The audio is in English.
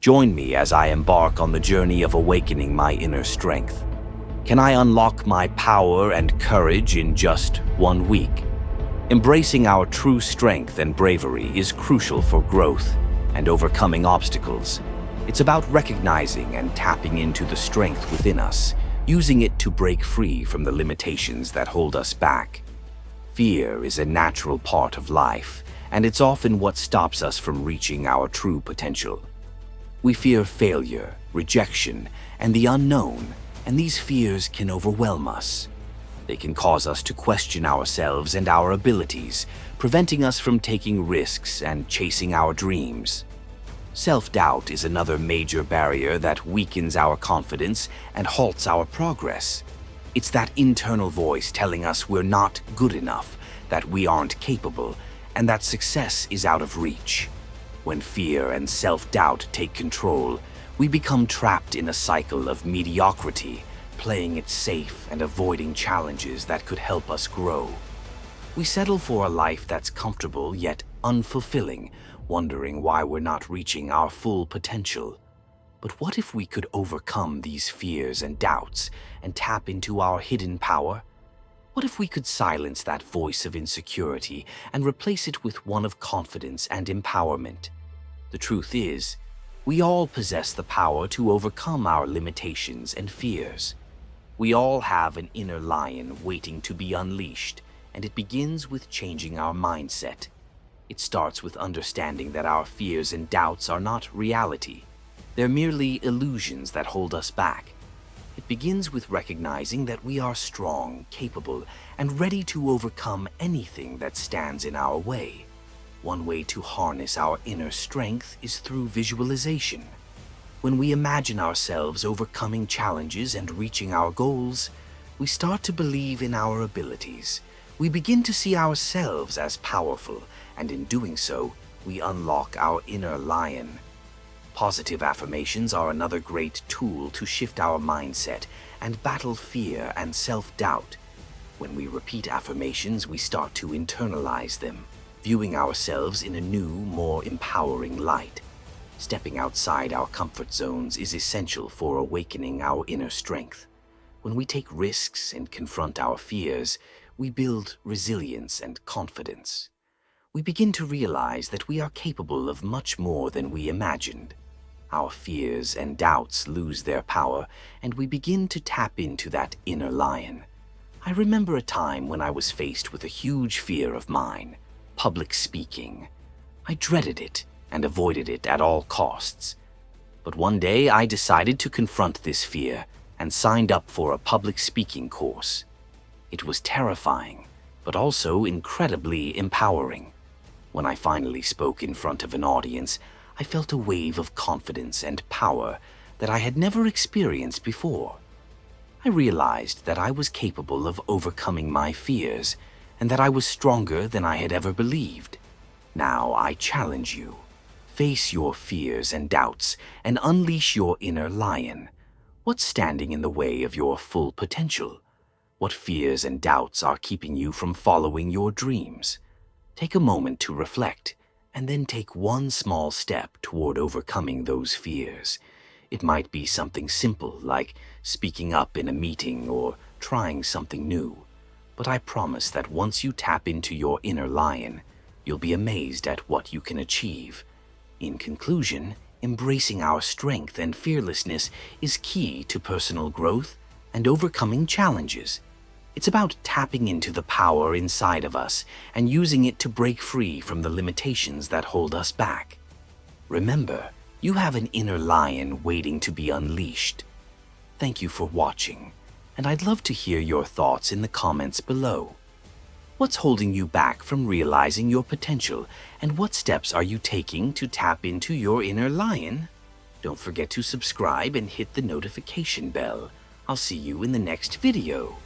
Join me as I embark on the journey of awakening my inner strength. Can I unlock my power and courage in just 1 week? Embracing our true strength and bravery is crucial for growth and overcoming obstacles. It's about recognizing and tapping into the strength within us, using it to break free from the limitations that hold us back. Fear is a natural part of life, and it's often what stops us from reaching our true potential. We fear failure, rejection, and the unknown, and these fears can overwhelm us. They can cause us to question ourselves and our abilities, preventing us from taking risks and chasing our dreams. Self-doubt is another major barrier that weakens our confidence and halts our progress. It's that internal voice telling us we're not good enough, that we aren't capable, and that success is out of reach. When fear and self-doubt take control, we become trapped in a cycle of mediocrity, playing it safe and avoiding challenges that could help us grow. We settle for a life that's comfortable yet unfulfilling, wondering why we're not reaching our full potential. But what if we could overcome these fears and doubts and tap into our hidden power? What if we could silence that voice of insecurity and replace it with one of confidence and empowerment? The truth is, we all possess the power to overcome our limitations and fears. We all have an inner lion waiting to be unleashed, and it begins with changing our mindset. It starts with understanding that our fears and doubts are not reality. They're merely illusions that hold us back. It begins with recognizing that we are strong, capable, and ready to overcome anything that stands in our way. One way to harness our inner strength is through visualization. When we imagine ourselves overcoming challenges and reaching our goals, we start to believe in our abilities. We begin to see ourselves as powerful, and in doing so, we unlock our inner lion. Positive affirmations are another great tool to shift our mindset and battle fear and self-doubt. When we repeat affirmations, we start to internalize them, viewing ourselves in a new, more empowering light. Stepping outside our comfort zones is essential for awakening our inner strength. When we take risks and confront our fears, we build resilience and confidence. We begin to realize that we are capable of much more than we imagined. Our fears and doubts lose their power, and we begin to tap into that inner lion. I remember a time when I was faced with a huge fear of mine, public speaking. I dreaded it and avoided it at all costs. But one day I decided to confront this fear and signed up for a public speaking course. It was terrifying, but also incredibly empowering. When I finally spoke in front of an audience, I felt a wave of confidence and power that I had never experienced before. I realized that I was capable of overcoming my fears and that I was stronger than I had ever believed. Now I challenge you. Face your fears and doubts and unleash your inner lion. What's standing in the way of your full potential? What fears and doubts are keeping you from following your dreams? Take a moment to reflect, and then take one small step toward overcoming those fears. It might be something simple like speaking up in a meeting or trying something new. But I promise that once you tap into your inner lion, you'll be amazed at what you can achieve. In conclusion, embracing our strength and fearlessness is key to personal growth and overcoming challenges. It's about tapping into the power inside of us and using it to break free from the limitations that hold us back. Remember, you have an inner lion waiting to be unleashed. Thank you for watching, and I'd love to hear your thoughts in the comments below. What's holding you back from realizing your potential, and what steps are you taking to tap into your inner lion? Don't forget to subscribe and hit the notification bell. I'll see you in the next video.